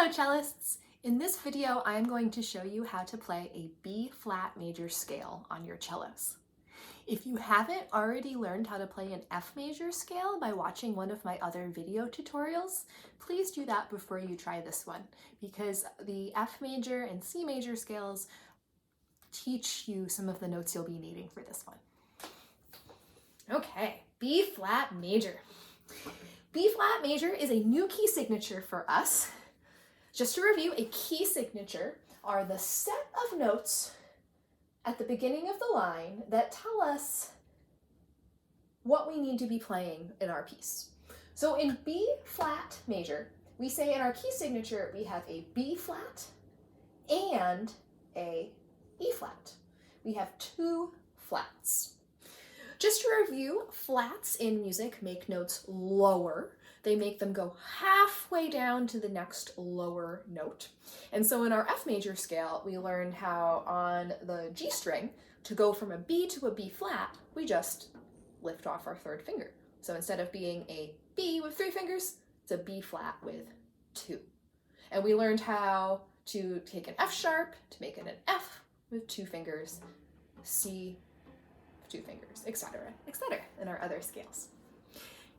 Hello cellists! In this video I'm going to show you how to play a B flat major scale on your cellos. If you haven't already learned how to play an F major scale by watching one of my other video tutorials, please do that before you try this one, because the F major and C major scales teach you some of the notes you'll be needing for this one. Okay, B flat major. B flat major is a new key signature for us. Just to review, a key signature are the set of notes at the beginning of the line that tell us what we need to be playing in our piece. So in B flat major, we say in our key signature we have a B flat and a E flat. We have two flats. Just to review, flats in music make notes lower. They make them go halfway down to the next lower note. And so in our F major scale, we learned how on the G string, to go from a B to a B flat, we just lift off our third finger. So instead of being a B with 3 fingers, it's a B flat with 2. And we learned how to take an F sharp to make it an F with 2 fingers, C 2 fingers, etc., etc., in our other scales.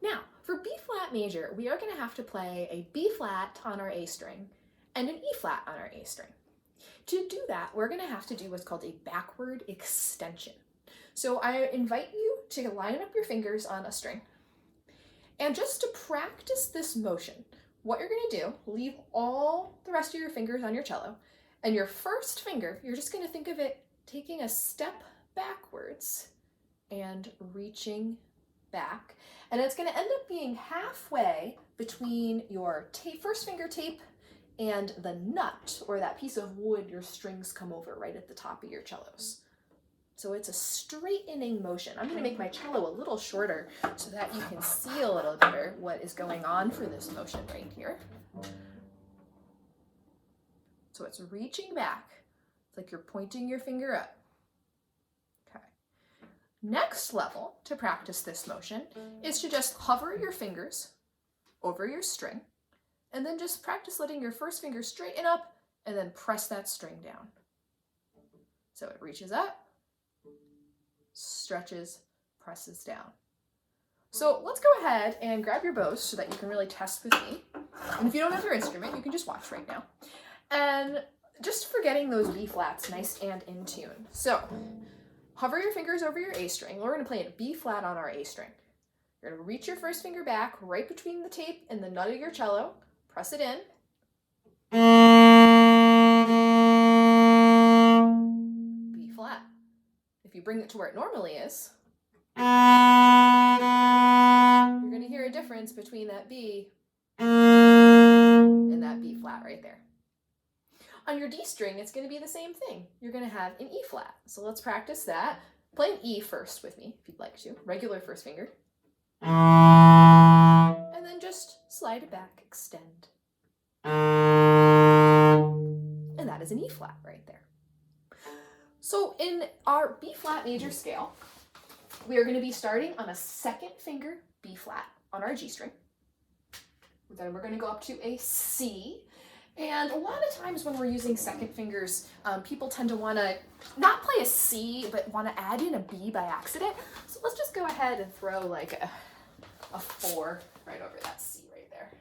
Now, for B flat major, we are going to have to play a B flat on our A string and an E flat on our A string. To do that, we're going to have to do what's called a backward extension. So I invite you to line up your fingers on a string. And just to practice this motion, what you're going to do, leave all the rest of your fingers on your cello, and your first finger, you're just going to think of it taking a step backwards and reaching back. And it's going to end up being halfway between your first finger tape and the nut, or that piece of wood your strings come over right at the top of your cellos. So it's a straightening motion. I'm going to make my cello a little shorter so that you can see a little better what is going on for this motion right here. So it's reaching back. It's like you're pointing your finger up. Next level to practice this motion is to just hover your fingers over your string and then just practice letting your first finger straighten up and then press that string down. So it reaches up, stretches, presses down. So let's go ahead and grab your bows so that you can really test with me. And if you don't have your instrument, you can just watch right now. And just for getting those B flats nice and in tune. So hover your fingers over your A string. We're going to play a B flat on our A string. You're going to reach your first finger back right between the tape and the nut of your cello. Press it in. B flat. If you bring it to where it normally is, you're going to hear a difference between that B and that B flat right there. On your D string, it's going to be the same thing. You're going to have an E flat. So let's practice that. Play an E first with me, if you'd like to. Regular first finger. And then just slide it back, extend. And that is an E flat right there. So in our B flat major scale, we are going to be starting on a second finger B flat on our G string. Then we're going to go up to a C. And a lot of times when we're using second fingers, people tend to want to not play a C, but want to add in a B by accident. So let's just go ahead and throw like a 4 right over that C right there.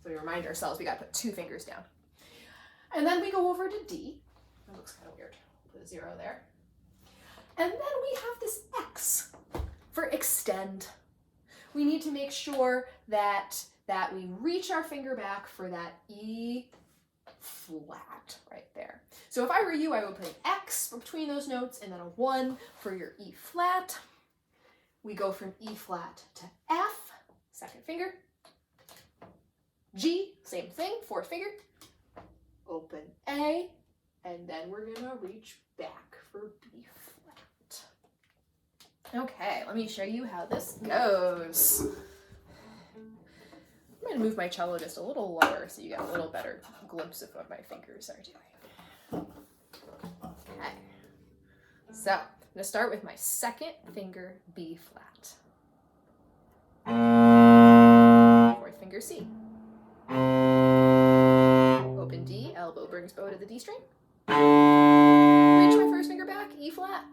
So we remind ourselves we got to put 2 fingers down. And then we go over to D. That looks kind of weird. Put a 0 there. And then we have this X for extend. We need to make sure that we reach our finger back for that E flat right there. So if I were you, I would put an X between those notes and then a 1 for your E flat. We go from E flat to F, second finger. G, same thing, fourth finger. Open A, and then we're gonna reach back for B flat. Okay, let me show you how this goes. I'm going to move my cello just a little lower so you get a little better glimpse of what my fingers are doing. Okay, so I'm going to start with my second finger B flat. Fourth finger C. brings bow to the D string. Reach my first finger back, E flat.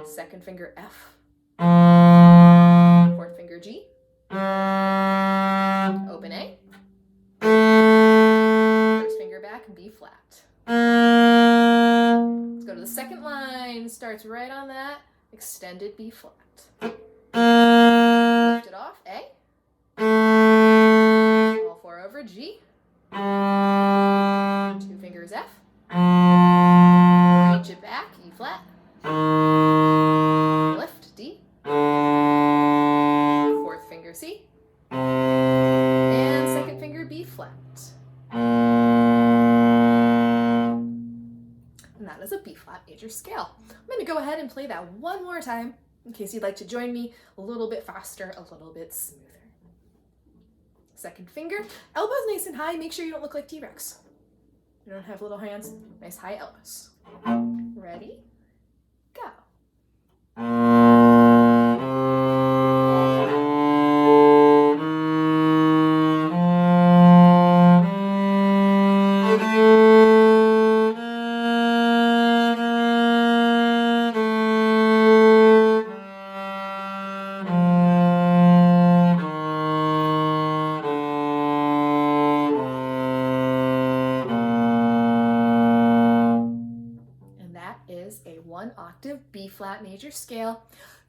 Second finger F. Fourth finger G. Open A. First finger back, B flat. Let's go to the second line. Starts right on that extended B flat. Lift it off, A. All four over G. Two fingers F. Reach it back, E flat. Lift, D. Fourth finger C. And second finger B flat. And that is a B flat major scale. I'm going to go ahead and play that one more time in case you'd like to join me a little bit faster, a little bit smoother. Second finger, elbows nice and high. Make sure you don't look like T-Rex. You don't have little hands, nice high elbows. Ready? Go. A 1-octave B-flat major scale.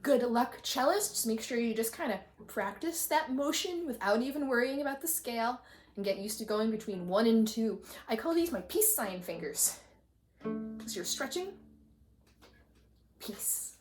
Good luck, cellists. Make sure you just kind of practice that motion without even worrying about the scale and get used to going between 1 and 2. I call these my peace sign fingers. As you're stretching, peace.